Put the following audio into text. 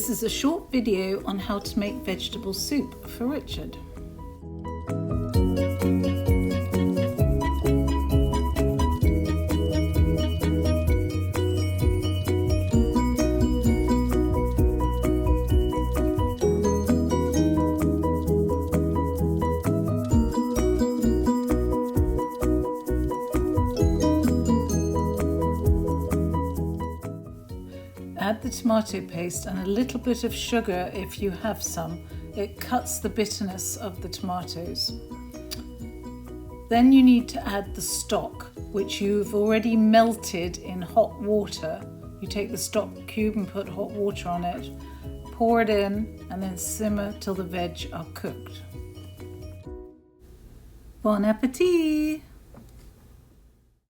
This is a short video on how to make vegetable soup for Richard. Add the tomato paste and a little bit of sugar if you have some. It cuts the bitterness of the tomatoes. Then you need to add the stock, which you've already melted in hot water. You take the stock cube and put hot water on it, pour it in, and then simmer till the veg are cooked. Bon appetit!